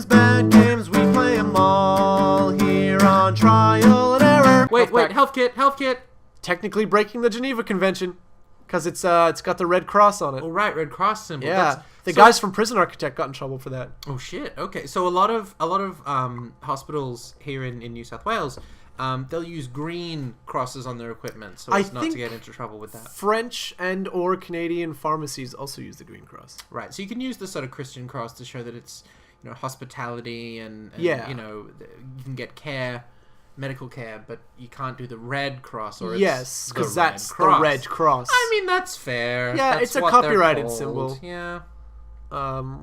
bad games, we play them all here on Trial and Error. Wait, health kit. Technically breaking the Geneva Convention, because it's got the Red Cross on it. Oh, right, Red Cross symbol. Yeah, the guys from Prison Architect got in trouble for that. Oh shit. Okay, so a lot of hospitals here in New South Wales, they'll use green crosses on their equipment so as not to get into trouble with that. French and or Canadian pharmacies also use the green cross. Right, so you can use the sort of Christian cross to show that it's hospitality and you can get care. Medical care, but you can't do the Red Cross or yes, because that's the Red Cross. I mean, that's fair. Yeah, that's it's a copyrighted symbol. Yeah,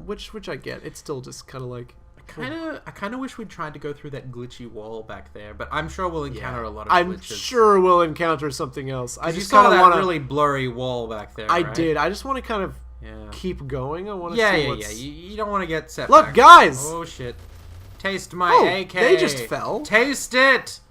which I get. It's still just kind of like I kind of wish we'd tried to go through that glitchy wall back there, but I'm sure we'll encounter a lot of glitches. I'm sure we'll encounter something else. I just saw kind of want really blurry wall back there. I right? did. I just want to kind of keep going. I want to see what's... You don't want to get set. Look, back. guys! Oh shit! Taste my AK. They just fell. Taste it.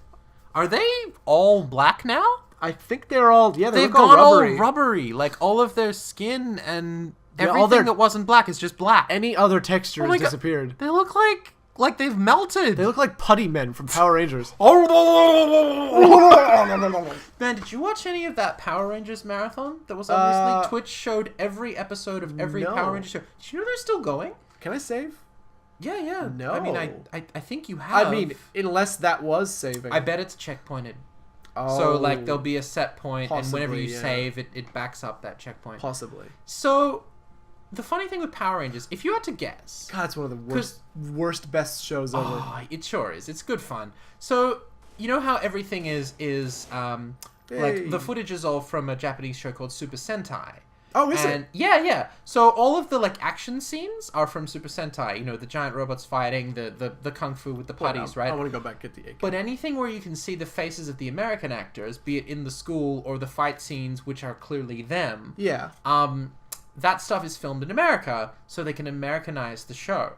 Are they all black now? I think they're all... Yeah, they've gone all rubbery. Like, all of their skin and everything that wasn't black is just black. Any other texture has disappeared. They look like they've melted. They look like putty men from Power Rangers. Man, did you watch any of that Power Rangers marathon that was on recently? Twitch showed every episode of every Power Rangers show. Did you know they're still going? Can I save? Yeah. No. I mean, I think you have. I mean, unless that was saving. I bet it's checkpointed. Oh, so, like, there'll be a set point, possibly, and whenever you save, it backs up that checkpoint. Possibly. So, the funny thing with Power Rangers, if you had to guess... God, it's one of the worst, best shows ever. Oh, it sure is. It's good fun. So, you know how everything is like, the footage is all from a Japanese show called Super Sentai. Oh, is it? Yeah. So all of the like action scenes are from Super Sentai. You know, the giant robots fighting, the kung fu with the putties, right? I want to go back and get the AK. But anything where you can see the faces of the American actors, be it in the school or the fight scenes, which are clearly them. Yeah. That stuff is filmed in America, so they can Americanize the show.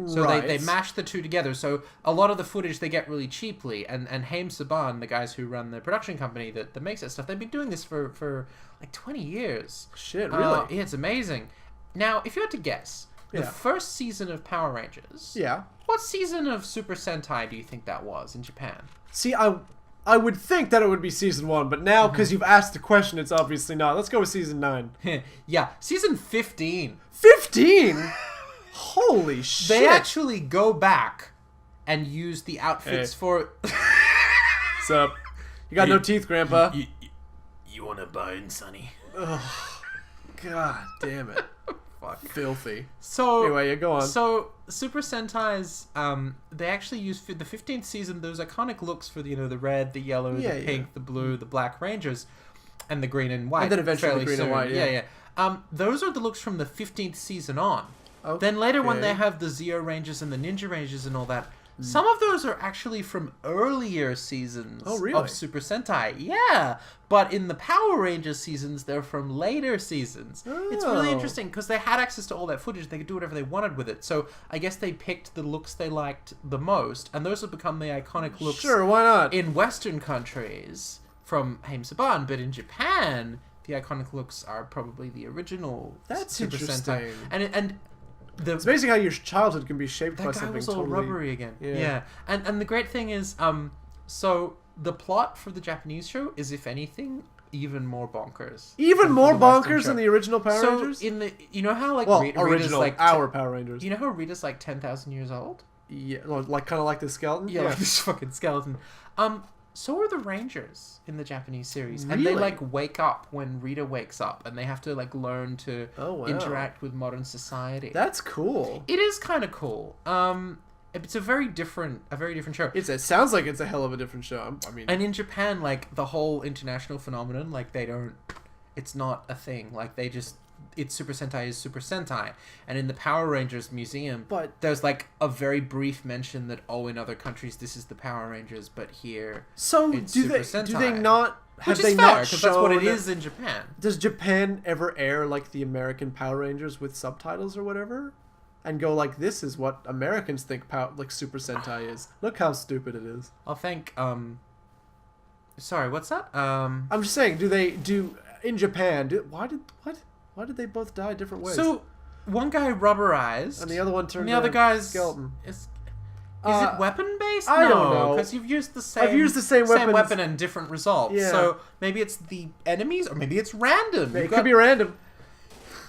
So they mash the two together. So a lot of the footage they get really cheaply. And Haim Saban, the guys who run the production company that makes that stuff, they've been doing this for like 20 years. Shit, really? Yeah, it's amazing. Now, if you had to guess, the first season of Power Rangers, what season of Super Sentai do you think that was in Japan? See, I would think that it would be season 1, but now, because you've asked the question, it's obviously not. Let's go with season 9. Yeah, season 15. 15? Holy shit. They actually go back and use the outfits for... What's up? You got no teeth, Grandpa. You want a bone, Sonny? Oh, God damn it. Fuck. Filthy. So anyway, go on. So Super Sentai's, they actually use the 15th season those iconic looks for the red, the yellow, the pink, the blue, the black Rangers, and the green and white. And then eventually the green and white. Yeah. Those are the looks from the 15th season on. Okay. Then later when they have the Zeo Rangers and the Ninja Rangers and all that, some of those are actually from earlier seasons of Super Sentai. Yeah, but in the Power Rangers seasons, they're from later seasons. Oh. It's really interesting because they had access to all that footage. They could do whatever they wanted with it. So I guess they picked the looks they liked the most, and those have become the iconic looks. Sure, why not? In Western countries from Haim Saban, but in Japan, the iconic looks are probably the original Super Sentai. And it's amazing how your childhood can be shaped by something totally... That guy was all rubbery again. Yeah. And the great thing is, so the plot for the Japanese show is, if anything, even more bonkers. Even more bonkers than the original Power Rangers? So, you know how, like... original, like, our Power Rangers. You know how Rita's, like, 10,000 years old? Yeah, like, kind of like the skeleton? Yeah, like this fucking skeleton. So are the Rangers in the Japanese series. Really? And they, like, wake up when Rita wakes up. And they have to, like, learn to interact with modern society. That's cool. It is kind of cool. It's a very different show. It sounds like it's a hell of a different show. I mean... And in Japan, like, the whole international phenomenon, like, it's not a thing. Like, it's Super Sentai is Super Sentai. And in the Power Rangers museum, there's like a very brief mention that, in other countries this is the Power Rangers, but here it's Super Sentai. Do they not have Which is fair, because that's what it is in Japan. Does Japan ever air like the American Power Rangers with subtitles or whatever? And go like, this is what Americans think like Super Sentai is. Look how stupid it is. I'll think sorry, what's that? I'm just saying, in Japan, why did they both die different ways? So, one guy rubberized, and the other one turned. And the other guy's skeleton. Is it weapon based? I don't know, because you've used the same. I've used the same weapon and different results. Yeah. So maybe it's the enemies, or maybe it's random. It could be random.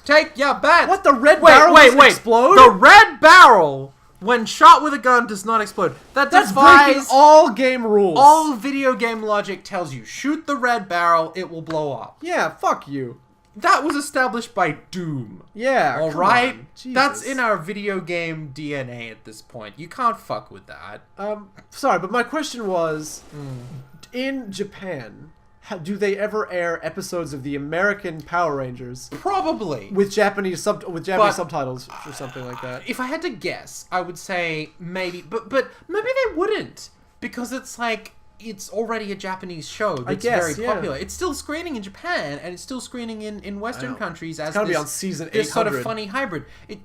Take your bet. What, the red barrel doesn't explode? The red barrel, when shot with a gun, does not explode. That's breaking all game rules. All video game logic tells you, shoot the red barrel, it will blow up. Yeah, fuck you. That was established by Doom. Yeah, all right. That's in our video game DNA at this point. You can't fuck with that. Sorry, but my question was, in Japan, do they ever air episodes of the American Power Rangers? Probably with Japanese subtitles or something like that. If I had to guess, I would say maybe, but maybe they wouldn't, because it's like, it's already a Japanese show that's very popular. It's still screening in Japan, and it's still screening in Western countries as gotta be on season 800. This sort of funny hybrid. It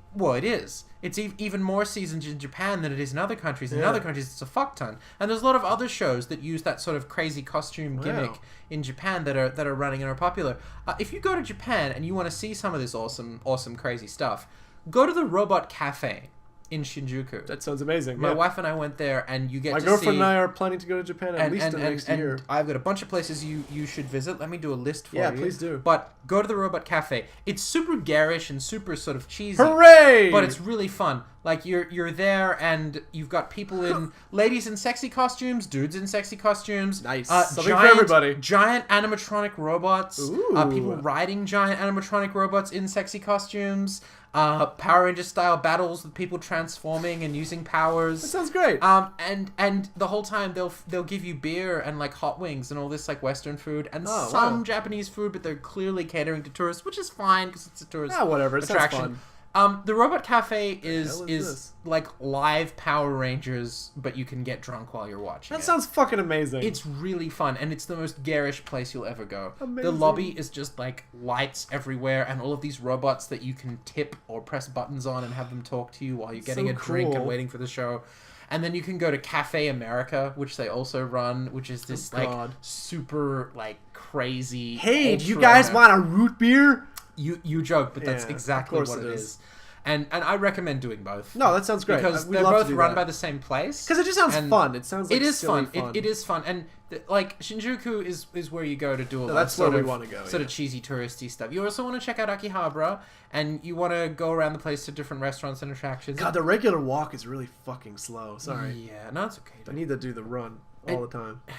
is. It's even more seasons in Japan than it is in other countries. In other countries, it's a fuck ton. And there's a lot of other shows that use that sort of crazy costume gimmick in Japan that are running and are popular. If you go to Japan and you want to see some of this awesome, crazy stuff, go to the Robot Cafe in Shinjuku. That sounds amazing. My wife and I went there, and you get to see... My girlfriend and I are planning to go to Japan at least in the next year. I've got a bunch of places you should visit. Let me do a list for you. Yeah, please do. But go to the Robot Cafe. It's super garish and super sort of cheesy. Hooray! But it's really fun. Like, you're there, and you've got people in... ladies in sexy costumes, dudes in sexy costumes. Nice. Something for everybody. Giant animatronic robots. Ooh. People riding giant animatronic robots in sexy costumes. Power Ranger style battles with people transforming and using powers. That sounds great. And the whole time they'll give you beer and like hot wings and all this like Western food and some Japanese food, but they're clearly catering to tourists, which is fine because it's a tourist whatever. It attraction. Sounds fun. The Robot Cafe is like live Power Rangers, but you can get drunk while you're watching. That sounds fucking amazing. It's really fun, and it's the most garish place you'll ever go. Amazing. The lobby is just like lights everywhere, and all of these robots that you can tip or press buttons on and have them talk to you while you're getting a drink and waiting for the show. And then you can go to Cafe America, which they also run, which is this like super like crazy. Hey, do you guys want a root beer? You joke, but that's exactly what it is. And I recommend doing both. No, that sounds great. Because they're both run by the same place. Because it just sounds fun. It sounds like it is silly fun. It is fun. And like Shinjuku is where you go to do that's where we want to go. Sort of cheesy touristy stuff. You also want to check out Akihabara, and you want to go around the place to different restaurants and attractions. God, the regular walk is really fucking slow. Sorry. Yeah, no, it's okay. I need to do the run all the time. Yeah.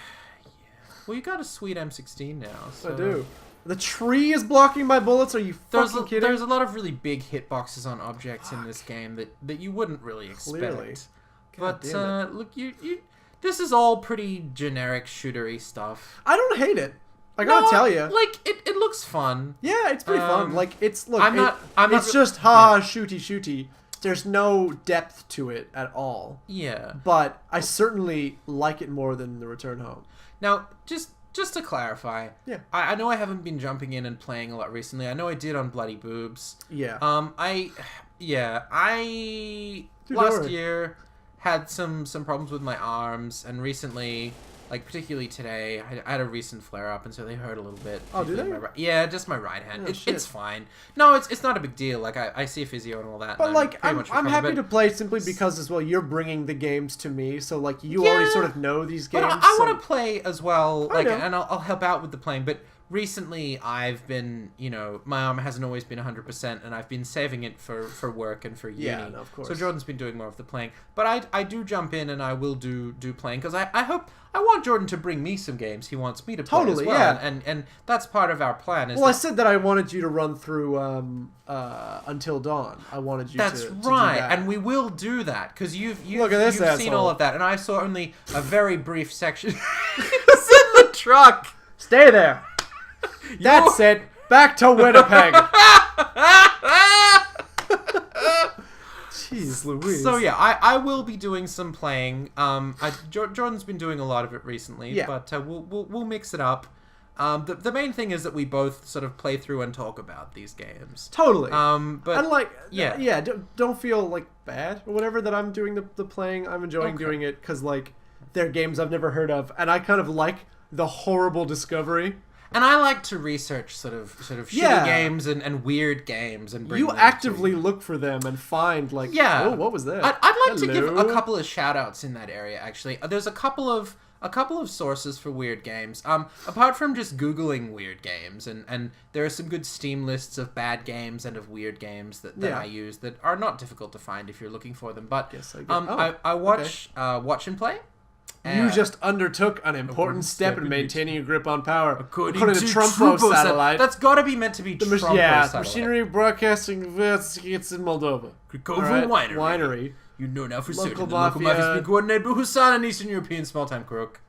Well, you got a sweet M16 now. So. I do. The tree is blocking my bullets. Are you fucking kidding? There's a lot of really big hitboxes on objects in this game that you wouldn't really expect. Clearly. But look, you this is all pretty generic shootery stuff. I don't hate it. I gotta tell you. Like it looks fun. Yeah, it's pretty fun. Like it's it's just shooty. There's no depth to it at all. Yeah. But I certainly like it more than The Return Home. Now, just to clarify, I know I haven't been jumping in and playing a lot recently. I know I did on Bloody Boobs. Yeah. Last year had some problems with my arms, and recently, like particularly today, I had a recent flare up, and so they hurt a little bit. Oh, did they? Yeah, just my right hand. Oh, it's fine. No, it's not a big deal. Like I see a physio and all that. But like I'm happy to play simply because as well you're bringing the games to me, so like you already sort of know these games. But I want to play as well, and I'll help out with the playing. But recently I've been, my arm hasn't always been 100%, and I've been saving it for work and for uni. Yeah, no, of course. So Jordan's been doing more of the playing. But I do jump in, and I will do playing, because I want Jordan to bring me some games he wants me to play as well. Yeah. And that's part of our plan. I said that I wanted you to run through Until Dawn. I wanted you That's to right, do that. and we will do that, because you've asshole. seen all of that, and I saw only a very brief section. It's in the truck! Stay there! That's it. Back to Winnipeg. Jeez Louise. So yeah, I will be doing some playing. Jordan's been doing a lot of it recently, but we'll mix it up. The main thing is that we both sort of play through and talk about these games. Totally. But don't feel like bad or whatever that I'm doing the playing. I'm enjoying doing it because like they're games I've never heard of, and I kind of like the horrible discovery. And I like to research sort of shitty games and weird games and bring you them actively look for them and find like oh, what was that? I'd like to give a couple of shout outs in that area actually. There's a couple of sources for weird games. Apart from just Googling weird games, and there are some good Steam lists of bad games and of weird games that I use that are not difficult to find if you're looking for them. But I watch Watch and Play. You just undertook an important step in maintaining a grip on power. According to Trumpo satellite. That's got to be meant to be Trumpo satellite. Machinery Broadcasting it's in Moldova. Krikovo Winery. You know now for certain the local mafia has been coordinated by Husan, an Eastern European small-time crook.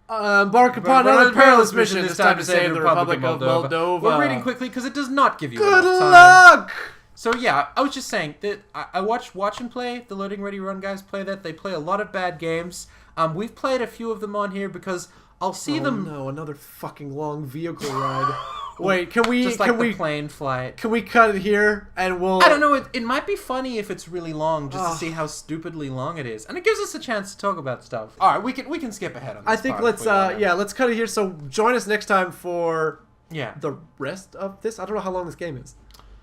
Embark upon another perilous mission, this time to save the Republic of Moldova. We're reading quickly because it does not give you good enough time. luck! So yeah, I was just saying that I watch and Play. The Loading Ready Run guys play that. They play a lot of bad games. We've played a few of them on here because I'll see them. No, another fucking long vehicle ride. Wait, can we? Just like the plane flight. Can we cut it here and we'll? I don't know. It might be funny if it's really long, just to see how stupidly long it is, and it gives us a chance to talk about stuff. All right, we can skip ahead on this. I think let's cut it here. So join us next time for the rest of this. I don't know how long this game is.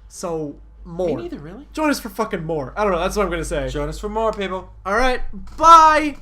So more. Me neither, really. Join us for fucking more. I don't know. That's what I'm gonna say. Join us for more, people. All right. Bye.